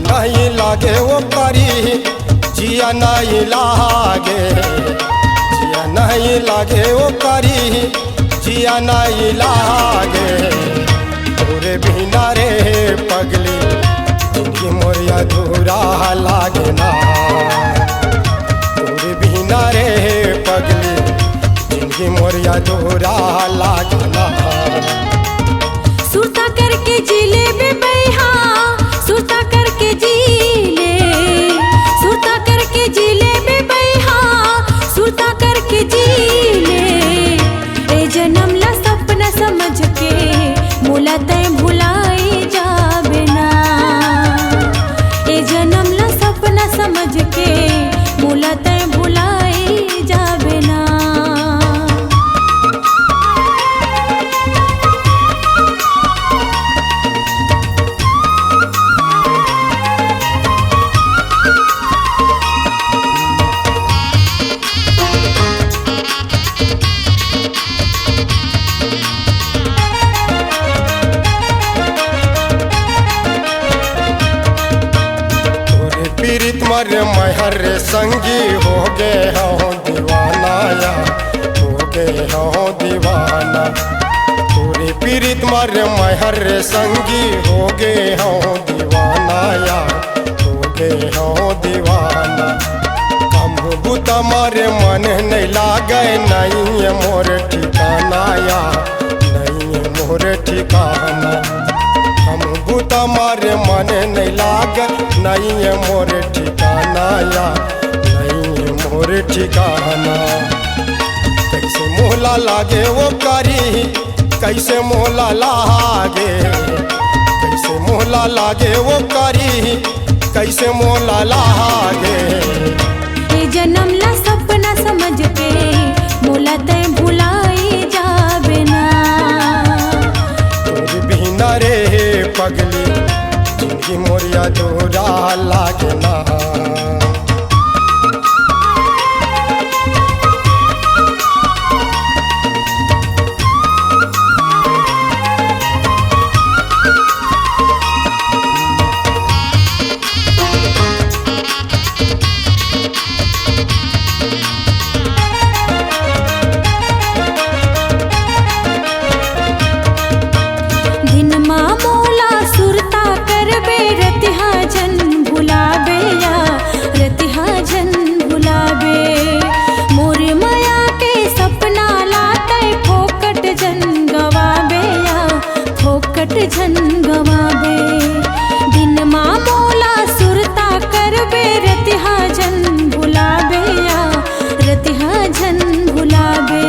नहीं लागे वो करी, जिया नहीं लागे, जिया नहीं लागे वो करी, जिया नहीं लागे। तोरे बिना रे पगली जिंदगी मोरिया अधूरा लागे ना। तोरे बिना रे पगली जिंदगी मोरिया अधूरा लागे ना। सुरता करके जीले बेबैहा, सुरता करके जीले, सुरता करके जीले बेबैहा, सुरता करके जीले। ए जन्म ला सपना समझ के मोला तय भुलाई जाबे ना। ए जन्म ला सपना समझ के मोला तय भुलाई जाबे ना। पीरित मर महर संगी हो गए हो दीवाना या हो गए हो दीवाना। तोरे पीरित मर महर संगी हो गए हो दीवाना या हो गए हो दीवाना। कम बुता मारे मन नहीं लागे, नहीं मोर ठिकाना या नहीं मोर ठिकाना। हम बुता मारे मन नहीं लागे, नहीं है मोर ठिकाना या नहीं मोर ठिकाना। कैसे मोला लागे वो करी, कैसे मोला लागे, कैसे मोला लागे वो करी, कैसे मोला लागे। ए जन्म ला सपना समझ के मोला तय भुलाई जाबे ना। तोर बिना रे पगली जिंदगी मोरिया अधूरा लागे ना। झन गवाबे दिन माँ मोला सुरता करबे, रतिहा जन भुलाबे या रतिहा जन भुलाबे।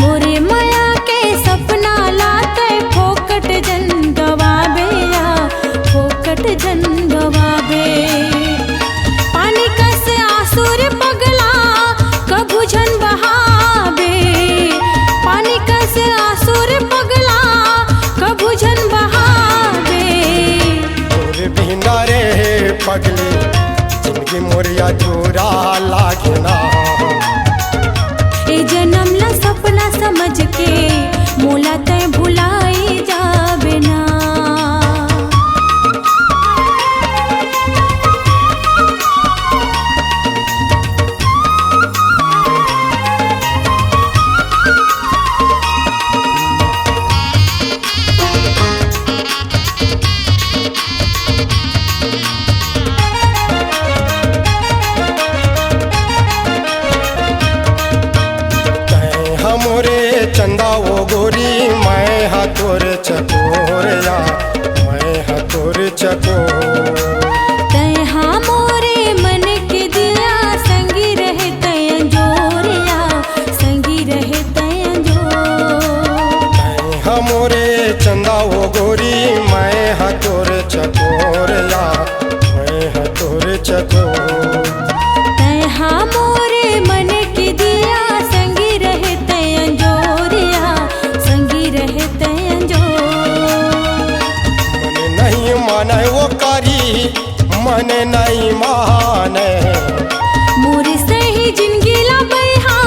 मोरे माया के सपना लाते फोकट जन गवाबे या फोकट जन गवाबे। पानी कस आसुर पगला कभू झन बहाबे, पानी कस आसुर पगला कभू झन बहावे। तोरे बिना रे पगली जिंदगी मोरिया अधूरा लागे ना। ए जन्म ला सपना समझ के मोला तय भुलाई जाबे ना। मोरे चंदा वो गोरी, मैं हाँ तोर चकोर या मैं हाँ तोर चकोर। तय हाँ मोरे मन के दिया, संगी रहे तय जोरिया, संगी रहे तय जोर। तय हाँ मोरे चंदा वो गोरी, मैं हाँ तोर चकोर या मैं हाँ तोर चकोर। तय हाँ मोरे मन के दिया, संगी रहे तय जोरिया, संगी रहे तय जोर। मन नहीं माने वो कारी, मन नहीं माने। मोरे से ही जिंदगी ला बैहा,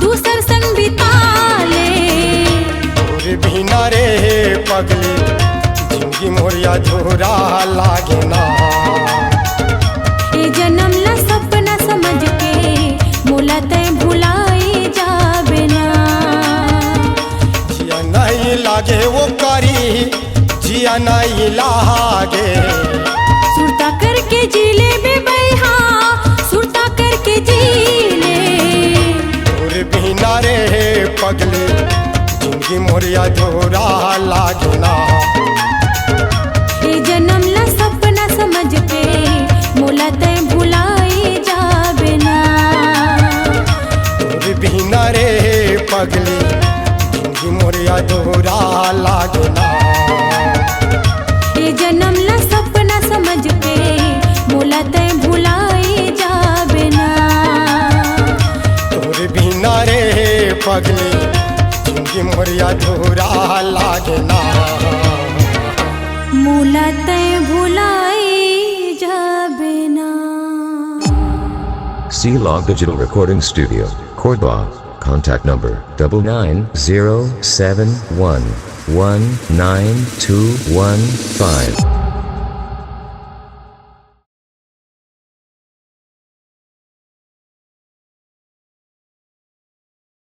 दूसर संग बिता ले। तोरे बिना रे पगली जिंदगी मोरिया अधूरा लागे ना। अधूरा लागना। ए जन्म ला सपना समझ के मोला तय भुलाई जाबे ना। तोर बिना रे पगली जिंदगी मोर अधूरा लागना। ए जन्म ला सपना समझ के मोला तय भुलाई जाबे ना। तोर बिना रे पगली जिंदगी मोर अधूरा लागना। मोला तय भुलाई जाबे ना। C-Log Digital Recording Studio, Cordoba. Contact number 9907119215.